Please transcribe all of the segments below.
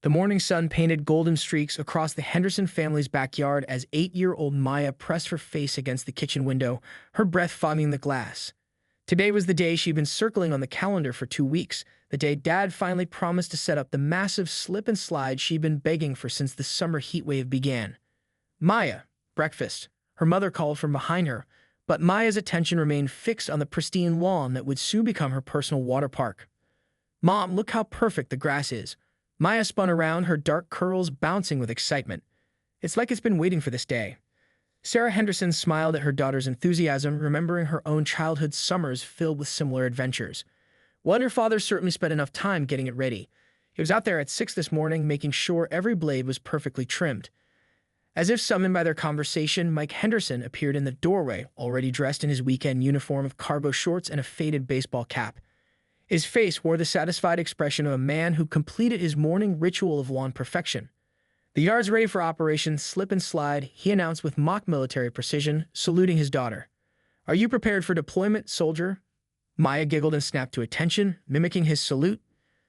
The morning sun painted golden streaks across the Henderson family's backyard as 8-year-old Maya pressed her face against the kitchen window, her breath fogging the glass. Today was the day she'd been circling on the calendar for 2 weeks, the day Dad finally promised to set up the massive slip and slide she'd been begging for since the summer heat wave began. "Maya, breakfast," her mother called from behind her, but Maya's attention remained fixed on the pristine lawn that would soon become her personal water park. "Mom, look how perfect the grass is." Maya spun around, her dark curls bouncing with excitement. "It's like it's been waiting for this day." Sarah Henderson smiled at her daughter's enthusiasm, remembering her own childhood summers filled with similar adventures. Well, your father certainly spent enough time getting it ready. He was out there at 6 this morning, making sure every blade was perfectly trimmed. As if summoned by their conversation, Mike Henderson appeared in the doorway, already dressed in his weekend uniform of cargo shorts and a faded baseball cap. His face wore the satisfied expression of a man who completed his morning ritual of lawn perfection. "The yard's ready for Operation Slip and Slide," he announced with mock military precision, saluting his daughter. "Are you prepared for deployment, soldier?" Maya giggled and snapped to attention, mimicking his salute.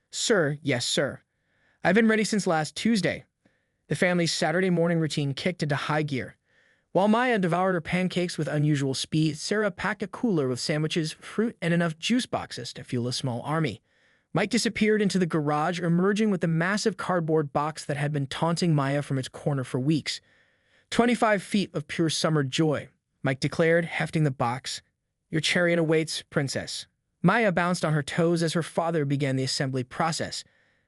"Sir, yes, sir. I've been ready since last Tuesday." The family's Saturday morning routine kicked into high gear. While Maya devoured her pancakes with unusual speed, Sarah packed a cooler with sandwiches, fruit, and enough juice boxes to fuel a small army. Mike disappeared into the garage, emerging with the massive cardboard box that had been taunting Maya from its corner for weeks. 25 feet of pure summer joy," Mike declared, hefting the box. "Your chariot awaits, princess." Maya bounced on her toes as her father began the assembly process.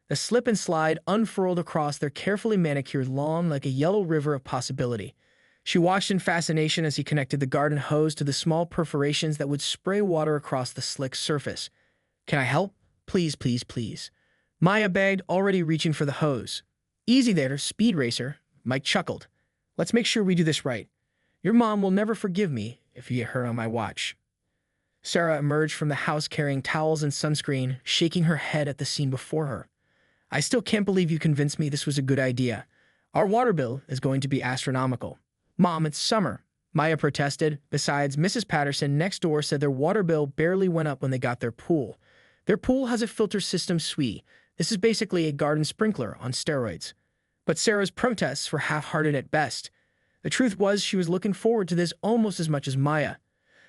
The slip and slide unfurled across their carefully manicured lawn like a yellow river of possibility. She watched in fascination as he connected the garden hose to the small perforations that would spray water across the slick surface. "Can I help? Please, please, please." Maya begged, already reaching for the hose. "Easy there, speed racer," Mike chuckled. "Let's make sure we do this right. Your mom will never forgive me if you get hurt on my watch." Sarah emerged from the house carrying towels and sunscreen, shaking her head at the scene before her. "I still can't believe you convinced me this was a good idea. Our water bill is going to be astronomical." "Mom, it's summer," Maya protested. Besides, Mrs. Patterson next door said their water bill barely went up when they got their pool. Their pool has a filter system suite. This is basically a garden sprinkler on steroids. But Sarah's protests were half-hearted at best. The truth was she was looking forward to this almost as much as Maya.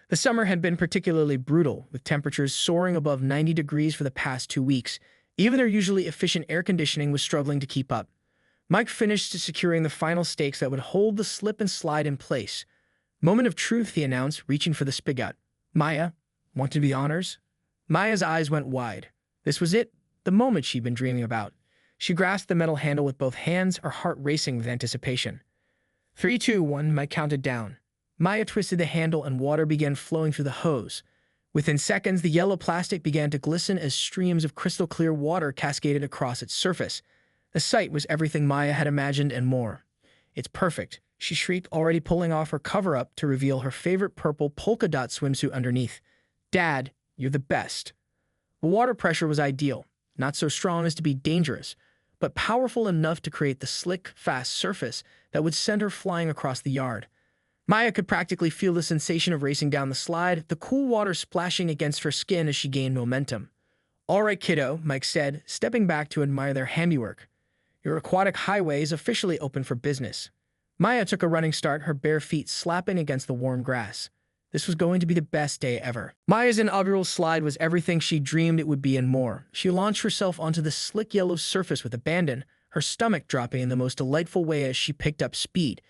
The summer had been particularly brutal, with temperatures soaring above 90 degrees for the past 2 weeks. Even their usually efficient air conditioning was struggling to keep up. Mike finished securing the final stakes that would hold the slip and slide in place. "Moment of truth," he announced, reaching for the spigot. "Maya, want to be honors?" Maya's eyes went wide. This was it, the moment she'd been dreaming about. She grasped the metal handle with both hands, her heart racing with anticipation. 3, 2, 1, Mike counted down. Maya twisted the handle and water began flowing through the hose. Within seconds, the yellow plastic began to glisten as streams of crystal-clear water cascaded across its surface. The sight was everything Maya had imagined and more. "It's perfect," she shrieked, already pulling off her cover-up to reveal her favorite purple polka-dot swimsuit underneath. "Dad, you're the best." The water pressure was ideal, not so strong as to be dangerous, but powerful enough to create the slick, fast surface that would send her flying across the yard. Maya could practically feel the sensation of racing down the slide, the cool water splashing against her skin as she gained momentum. "All right, kiddo," Mike said, stepping back to admire their handiwork. "Your aquatic highway is officially open for business." Maya took a running start, her bare feet slapping against the warm grass. This was going to be the best day ever. Maya's inaugural slide was everything she dreamed it would be and more. She launched herself onto the slick yellow surface with abandon, her stomach dropping in the most delightful way as she picked up speed.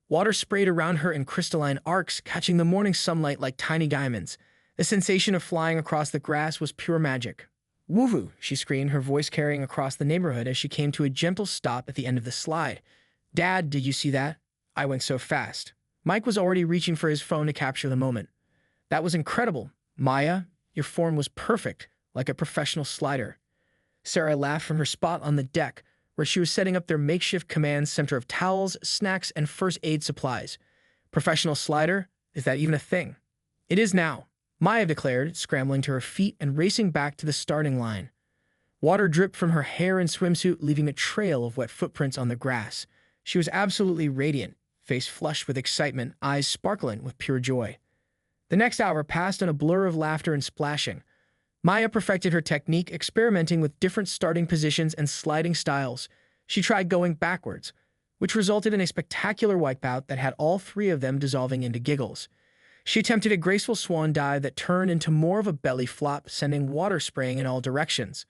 Water sprayed around her in crystalline arcs, catching the morning sunlight like tiny diamonds. The sensation of flying across the grass was pure magic. "Woo-hoo," she screamed, her voice carrying across the neighborhood as she came to a gentle stop at the end of the slide. "Dad, did you see that? I went so fast." Mike was already reaching for his phone to capture the moment. "That was incredible. Maya, your form was perfect, like a professional slider." Sarah laughed from her spot on the deck, where she was setting up their makeshift command center of towels, snacks, and first aid supplies. "Professional slider? Is that even a thing?" "It is now," Maya declared, scrambling to her feet and racing back to the starting line. Water dripped from her hair and swimsuit, leaving a trail of wet footprints on the grass. She was absolutely radiant, face flushed with excitement, eyes sparkling with pure joy. The next hour passed in a blur of laughter and splashing. Maya perfected her technique, experimenting with different starting positions and sliding styles. She tried going backwards, which resulted in a spectacular wipeout that had all three of them dissolving into giggles. She attempted a graceful swan dive that turned into more of a belly flop, sending water spraying in all directions.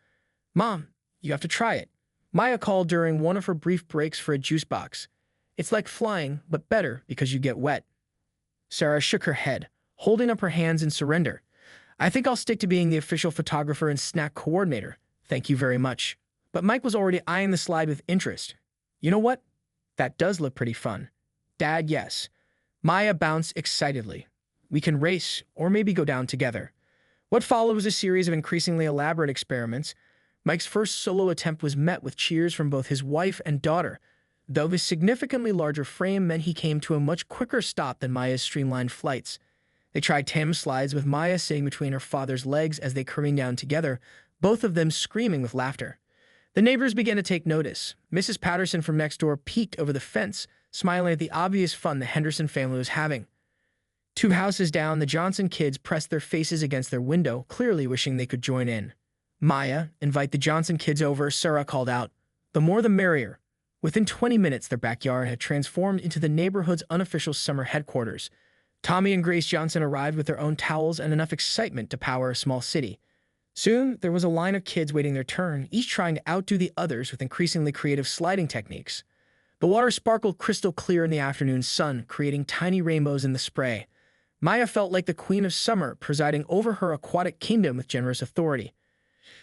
"Mom, you have to try it," Maya called during one of her brief breaks for a juice box. "It's like flying, but better because you get wet." Sarah shook her head, holding up her hands in surrender. "I think I'll stick to being the official photographer and snack coordinator. Thank you very much." But Mike was already eyeing the slide with interest. "You know what? That does look pretty fun." "Dad, yes." Maya bounced excitedly. "We can race, or maybe go down together." What followed was a series of increasingly elaborate experiments. Mike's first solo attempt was met with cheers from both his wife and daughter, though his significantly larger frame meant he came to a much quicker stop than Maya's streamlined flights. They tried tandem slides with Maya sitting between her father's legs as they careened down together, both of them screaming with laughter. The neighbors began to take notice. Mrs. Patterson from next door peeked over the fence, smiling at the obvious fun the Henderson family was having. Two houses down, the Johnson kids pressed their faces against their window, clearly wishing they could join in. "Maya, invite the Johnson kids over," Sarah called out. "The more the merrier." Within 20 minutes, their backyard had transformed into the neighborhood's unofficial summer headquarters. Tommy and Grace Johnson arrived with their own towels and enough excitement to power a small city. Soon, there was a line of kids waiting their turn, each trying to outdo the others with increasingly creative sliding techniques. The water sparkled crystal clear in the afternoon sun, creating tiny rainbows in the spray. Maya felt like the queen of summer, presiding over her aquatic kingdom with generous authority.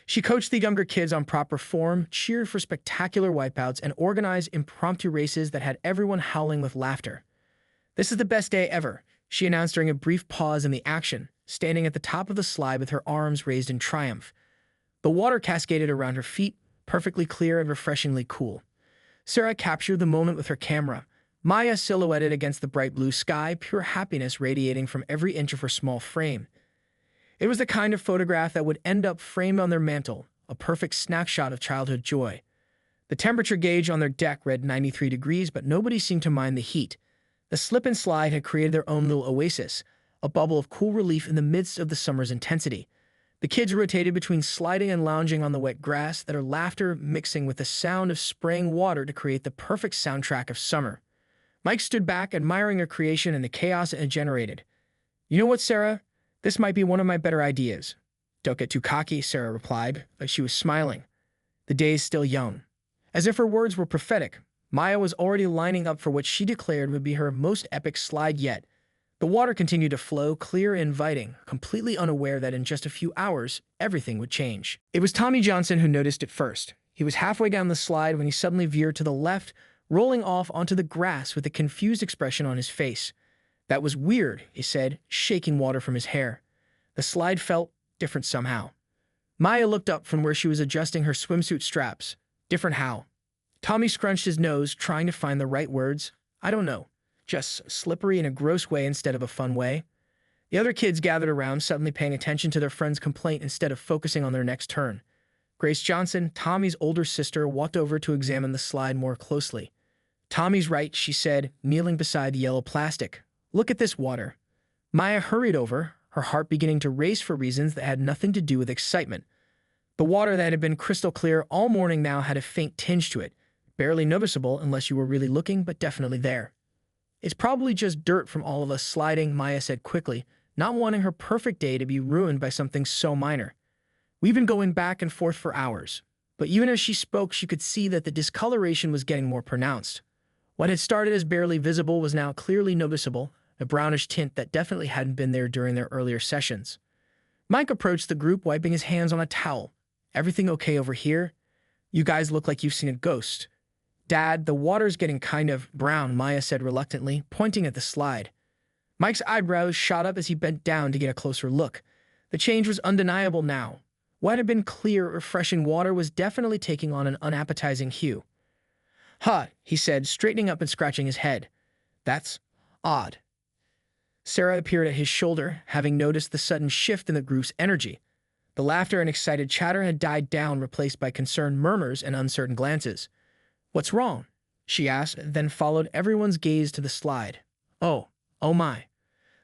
She coached the younger kids on proper form, cheered for spectacular wipeouts, and organized impromptu races that had everyone howling with laughter. "This is the best day ever," she announced during a brief pause in the action, standing at the top of the slide with her arms raised in triumph. The water cascaded around her feet, perfectly clear and refreshingly cool. Sarah captured the moment with her camera, Maya silhouetted against the bright blue sky, pure happiness radiating from every inch of her small frame. It was the kind of photograph that would end up framed on their mantle, a perfect snapshot of childhood joy. The temperature gauge on their deck read 93 degrees, but nobody seemed to mind the heat. The slip and slide had created their own little oasis, a bubble of cool relief in the midst of the summer's intensity. The kids rotated between sliding and lounging on the wet grass, their laughter mixing with the sound of spraying water to create the perfect soundtrack of summer. Mike stood back, admiring her creation and the chaos it had generated. "You know what, Sarah? This might be one of my better ideas." "Don't get too cocky," Sarah replied, but she was smiling. "The day is still young." As if her words were prophetic, Maya was already lining up for what she declared would be her most epic slide yet. The water continued to flow, clear and inviting, completely unaware that in just a few hours, everything would change. It was Tommy Johnson who noticed it first. He was halfway down the slide when he suddenly veered to the left, rolling off onto the grass with a confused expression on his face. "That was weird," he said, shaking water from his hair. The slide felt different somehow. Maya looked up from where she was adjusting her swimsuit straps. "Different how?" Tommy scrunched his nose, trying to find the right words. "I don't know. Just slippery in a gross way instead of a fun way." The other kids gathered around, suddenly paying attention to their friend's complaint instead of focusing on their next turn. Grace Johnson, Tommy's older sister, walked over to examine the slide more closely. "Tommy's right," she said, kneeling beside the yellow plastic. "Look at this water." Maya hurried over, her heart beginning to race for reasons that had nothing to do with excitement. The water that had been crystal clear all morning now had a faint tinge to it, barely noticeable unless you were really looking, but definitely there. "It's probably just dirt from all of us sliding," Maya said quickly, not wanting her perfect day to be ruined by something so minor. "We've been going back and forth for hours." But even as she spoke, she could see that the discoloration was getting more pronounced. What had started as barely visible was now clearly noticeable, a brownish tint that definitely hadn't been there during their earlier sessions. Mike approached the group, wiping his hands on a towel. "Everything okay over here? You guys look like you've seen a ghost." "Dad, the water's getting kind of brown," Maya said reluctantly, pointing at the slide. Mike's eyebrows shot up as he bent down to get a closer look. The change was undeniable now. What had been clear, refreshing water was definitely taking on an unappetizing hue. "Huh," he said, straightening up and scratching his head. "That's odd." Sarah appeared at his shoulder, having noticed the sudden shift in the group's energy. The laughter and excited chatter had died down, replaced by concerned murmurs and uncertain glances. "What's wrong?" she asked, then followed everyone's gaze to the slide. Oh my.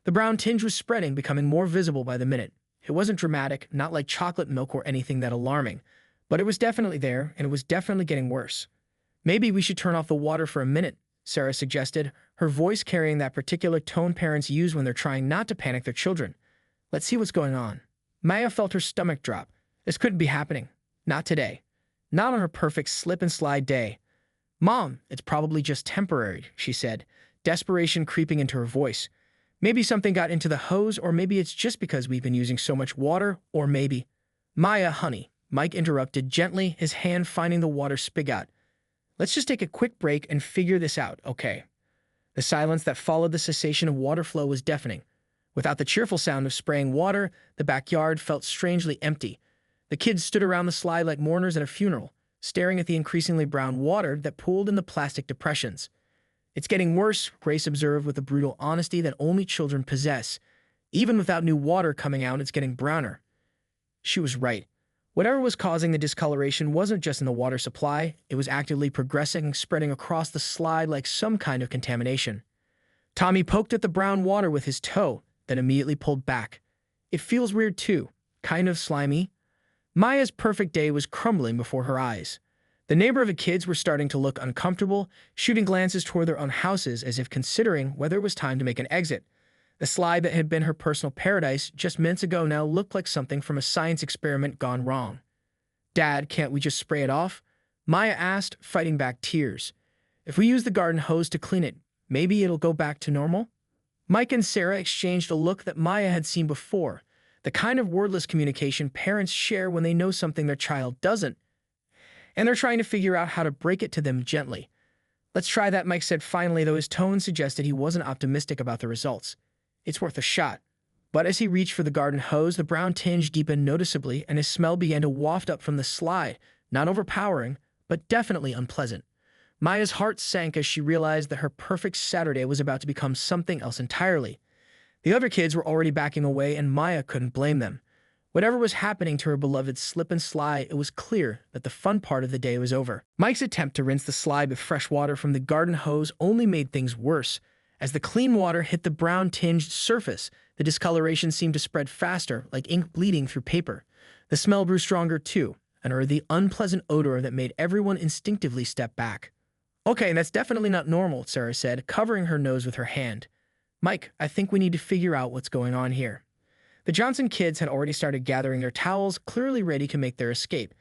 The brown tinge was spreading, becoming more visible by the minute. It wasn't dramatic, not like chocolate milk or anything that alarming, but it was definitely there, and it was definitely getting worse. Maybe we should turn off the water for a minute, Sarah suggested, her voice carrying that particular tone parents use when they're trying not to panic their children. Let's see what's going on. Maya felt her stomach drop. This couldn't be happening. Not today. Not on her perfect slip-and-slide day. Mom, it's probably just temporary, she said, desperation creeping into her voice. Maybe something got into the hose, or maybe it's just because we've been using so much water, or maybe… Maya, honey, Mike interrupted gently, his hand finding the water spigot. Let's just take a quick break and figure this out, okay? The silence that followed the cessation of water flow was deafening. Without the cheerful sound of spraying water, the backyard felt strangely empty. The kids stood around the slide like mourners at a funeral, staring at the increasingly brown water that pooled in the plastic depressions. It's getting worse, Grace observed with the brutal honesty that only children possess. Even without new water coming out, it's getting browner. She was right. Whatever was causing the discoloration wasn't just in the water supply, it was actively progressing, spreading across the slide like some kind of contamination. Tommy poked at the brown water with his toe, then immediately pulled back. It feels weird too, kind of slimy. Maya's perfect day was crumbling before her eyes. The neighborhood kids were starting to look uncomfortable, shooting glances toward their own houses as if considering whether it was time to make an exit. The slide that had been her personal paradise just minutes ago now looked like something from a science experiment gone wrong. Dad, can't we just spray it off? Maya asked, fighting back tears. If we use the garden hose to clean it, maybe it'll go back to normal? Mike and Sarah exchanged a look that Maya had seen before, the kind of wordless communication parents share when they know something their child doesn't, and they're trying to figure out how to break it to them gently. Let's try that, Mike said finally, though his tone suggested he wasn't optimistic about the results. It's worth a shot. But as he reached for the garden hose, the brown tinge deepened noticeably, and his smell began to waft up from the slide, not overpowering, but definitely unpleasant. Maya's heart sank as she realized that her perfect Saturday was about to become something else entirely. The other kids were already backing away, and Maya couldn't blame them. Whatever was happening to her beloved slip and slide, it was clear that the fun part of the day was over. Mike's attempt to rinse the slide with fresh water from the garden hose only made things worse. As the clean water hit the brown-tinged surface, the discoloration seemed to spread faster, like ink bleeding through paper. The smell grew stronger too, and the unpleasant odor that made everyone instinctively step back. Okay, that's definitely not normal, Sarah said, covering her nose with her hand. Mike, I think we need to figure out what's going on here. The Johnson kids had already started gathering their towels, clearly ready to make their escape.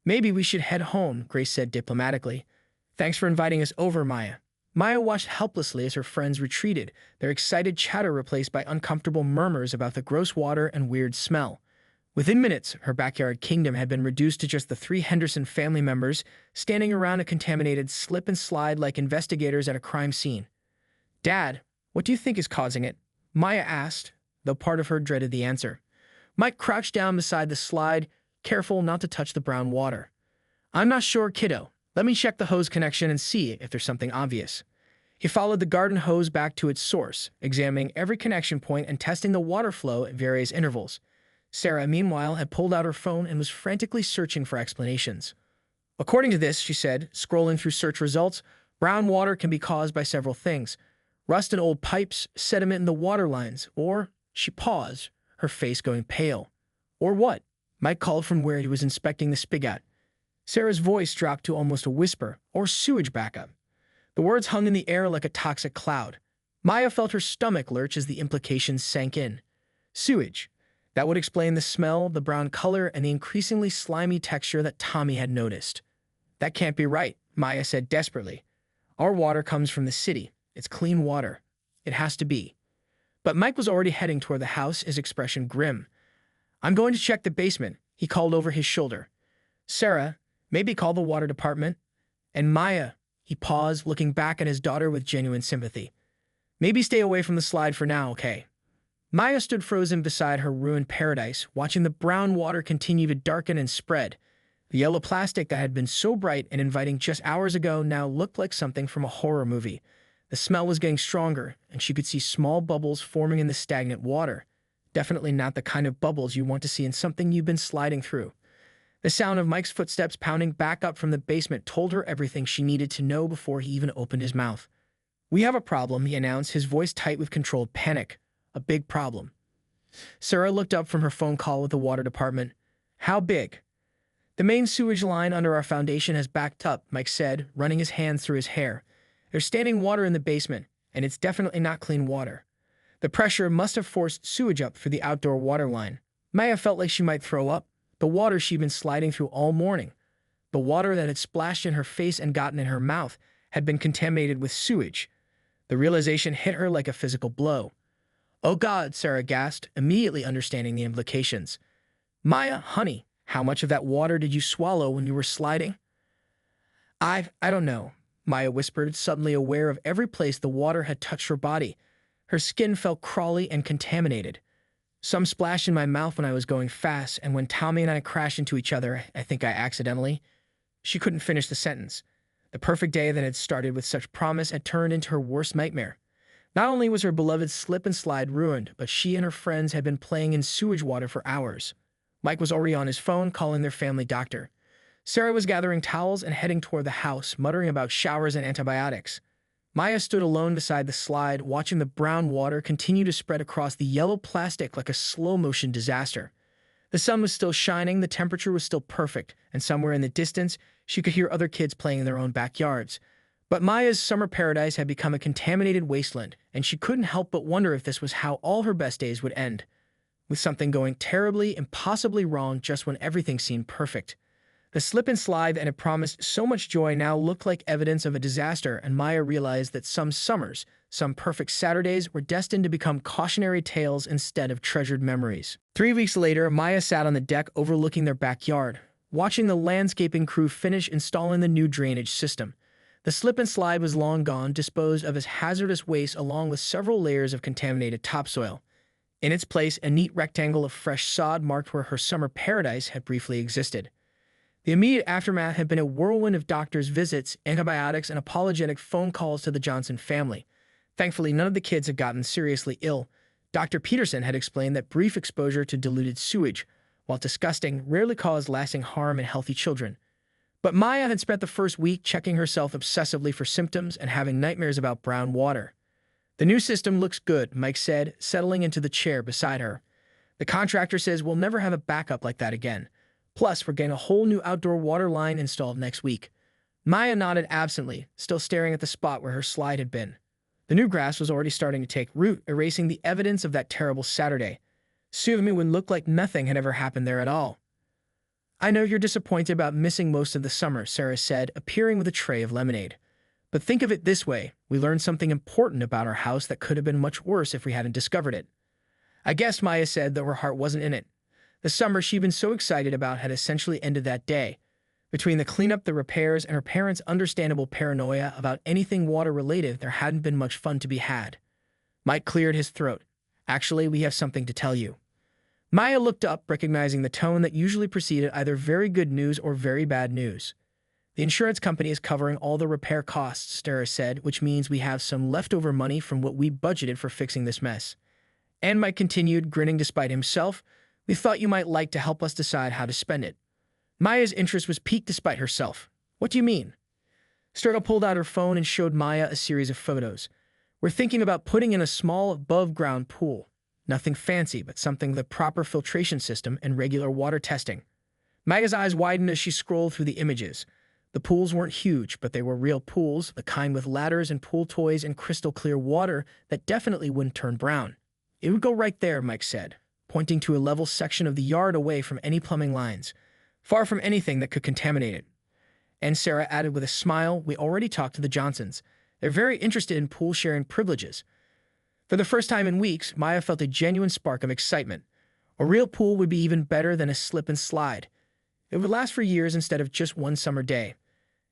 Maybe we should head home, Grace said diplomatically. Thanks for inviting us over, Maya. Maya watched helplessly as her friends retreated, their excited chatter replaced by uncomfortable murmurs about the gross water and weird smell. Within minutes, her backyard kingdom had been reduced to just the 3 Henderson family members, standing around a contaminated slip and slide like investigators at a crime scene. Dad, what do you think is causing it? Maya asked, though part of her dreaded the answer. Mike crouched down beside the slide, careful not to touch the brown water. I'm not sure, kiddo. Let me check the hose connection and see if there's something obvious. He followed the garden hose back to its source, examining every connection point and testing the water flow at various intervals. Sarah, meanwhile, had pulled out her phone and was frantically searching for explanations. According to this, she said, scrolling through search results, brown water can be caused by several things. Rust in old pipes, sediment in the water lines, or… She paused, her face going pale. Or what? Mike called from where he was inspecting the spigot. Sarah's voice dropped to almost a whisper, or sewage backup. The words hung in the air like a toxic cloud. Maya felt her stomach lurch as the implications sank in. Sewage. That would explain the smell, the brown color, and the increasingly slimy texture that Tommy had noticed. That can't be right, Maya said desperately. Our water comes from the city. It's clean water. It has to be. But Mike was already heading toward the house, his expression grim. I'm going to check the basement, he called over his shoulder. Sarah, maybe call the water department. And Maya, he paused, looking back at his daughter with genuine sympathy. Maybe stay away from the slide for now, okay? Maya stood frozen beside her ruined paradise, watching the brown water continue to darken and spread. The yellow plastic that had been so bright and inviting just hours ago now looked like something from a horror movie. The smell was getting stronger, and she could see small bubbles forming in the stagnant water. Definitely not the kind of bubbles you want to see in something you've been sliding through. The sound of Mike's footsteps pounding back up from the basement told her everything she needed to know before he even opened his mouth. We have a problem, he announced, his voice tight with controlled panic. A big problem. Sarah looked up from her phone call with the water department. How big? The main sewage line under our foundation has backed up, Mike said, running his hands through his hair. There's standing water in the basement, and it's definitely not clean water. The pressure must have forced sewage up through the outdoor water line. Maya felt like she might throw up. The water she'd been sliding through all morning, the water that had splashed in her face and gotten in her mouth, had been contaminated with sewage. The realization hit her like a physical blow. "Oh God," Sarah gasped, immediately understanding the implications. "Maya, honey, how much of that water did you swallow when you were sliding?" I don't know," Maya whispered, suddenly aware of every place the water had touched her body. Her skin felt crawly and contaminated. "Some splashed in my mouth when I was going fast, and when Tommy and I crashed into each other, I think I accidentally—" She couldn't finish the sentence. The perfect day that had started with such promise had turned into her worst nightmare. Not only was her beloved slip and slide ruined, but she and her friends had been playing in sewage water for hours. Mike was already on his phone calling their family doctor. Sarah was gathering towels and heading toward the house, muttering about showers and antibiotics. Maya stood alone beside the slide, watching the brown water continue to spread across the yellow plastic like a slow-motion disaster. The sun was still shining, the temperature was still perfect, and somewhere in the distance, she could hear other kids playing in their own backyards. But Maya's summer paradise had become a contaminated wasteland, and she couldn't help but wonder if this was how all her best days would end, with something going terribly, impossibly wrong just when everything seemed perfect. The slip and slide that had promised so much joy now looked like evidence of a disaster, and Maya realized that some summers, some perfect Saturdays, were destined to become cautionary tales instead of treasured memories. 3 weeks later, Maya sat on the deck overlooking their backyard, watching the landscaping crew finish installing the new drainage system. The slip and slide was long gone, disposed of as hazardous waste along with several layers of contaminated topsoil. In its place, a neat rectangle of fresh sod marked where her summer paradise had briefly existed. The immediate aftermath had been a whirlwind of doctors' visits, antibiotics, and apologetic phone calls to the Johnson family. Thankfully, none of the kids had gotten seriously ill. Dr. Peterson had explained that brief exposure to diluted sewage, while disgusting, rarely caused lasting harm in healthy children. But Maya had spent the first week checking herself obsessively for symptoms and having nightmares about brown water. "The new system looks good," Mike said, settling into the chair beside her. "The contractor says we'll never have a backup like that again. Plus, we're getting a whole new outdoor water line installed next week." Maya nodded absently, still staring at the spot where her slide had been. The new grass was already starting to take root, erasing the evidence of that terrible Saturday. Soon it would look like nothing had ever happened there at all. "I know you're disappointed about missing most of the summer," Sarah said, appearing with a tray of lemonade. "But think of it this way. We learned something important about our house that could have been much worse if we hadn't discovered it." "I guess," Maya said, though her heart wasn't in it. The summer she'd been so excited about had essentially ended that day. Between the cleanup, the repairs, and her parents' understandable paranoia about anything water-related, there hadn't been much fun to be had. Mike cleared his throat. "Actually, we have something to tell you." Maya looked up, recognizing the tone that usually preceded either very good news or very bad news. "The insurance company is covering all the repair costs," Sarah said, "which means we have some leftover money from what we budgeted for fixing this mess." And Mike continued, grinning despite himself, "We thought you might like to help us decide how to spend it." Maya's interest was piqued despite herself. "What do you mean?" Stertle pulled out her phone and showed Maya a series of photos. "We're thinking about putting in a small above-ground pool. Nothing fancy, but something with a proper filtration system and regular water testing." Maya's eyes widened as she scrolled through the images. The pools weren't huge, but they were real pools, the kind with ladders and pool toys and crystal-clear water that definitely wouldn't turn brown. "It would go right there," Mike said, pointing to a level section of the yard away from any plumbing lines, far from anything that could contaminate it. And Sarah added with a smile, "We already talked to the Johnsons. They're very interested in pool-sharing privileges." For the first time in weeks, Maya felt a genuine spark of excitement. A real pool would be even better than a slip and slide. It would last for years instead of just one summer day.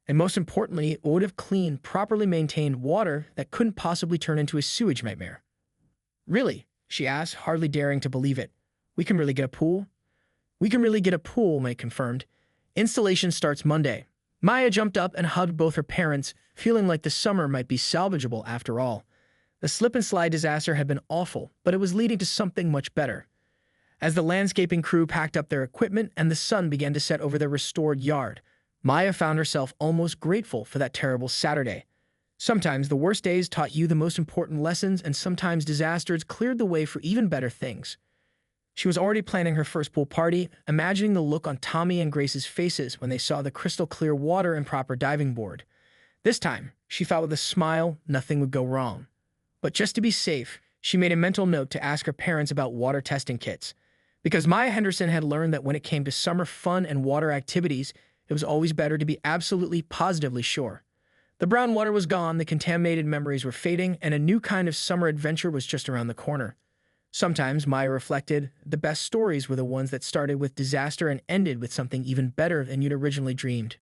And most importantly, it would have clean, properly maintained water that couldn't possibly turn into a sewage nightmare. "Really?" she asked, hardly daring to believe it. "We can really get a pool?" "We can really get a pool," Mike confirmed. "Installation starts Monday." Maya jumped up and hugged both her parents, feeling like the summer might be salvageable after all. The slip and slide disaster had been awful, but it was leading to something much better. As the landscaping crew packed up their equipment and the sun began to set over their restored yard, Maya found herself almost grateful for that terrible Saturday. Sometimes the worst days taught you the most important lessons, and sometimes disasters cleared the way for even better things. She was already planning her first pool party, imagining the look on Tommy and Grace's faces when they saw the crystal clear water and proper diving board. This time, she thought with a smile nothing would go wrong. But just to be safe, she made a mental note to ask her parents about water testing kits. Because Maya Henderson had learned that when it came to summer fun and water activities, it was always better to be absolutely positively sure. The brown water was gone, the contaminated memories were fading, and a new kind of summer adventure was just around the corner. Sometimes, Maya reflected, the best stories were the ones that started with disaster and ended with something even better than you'd originally dreamed.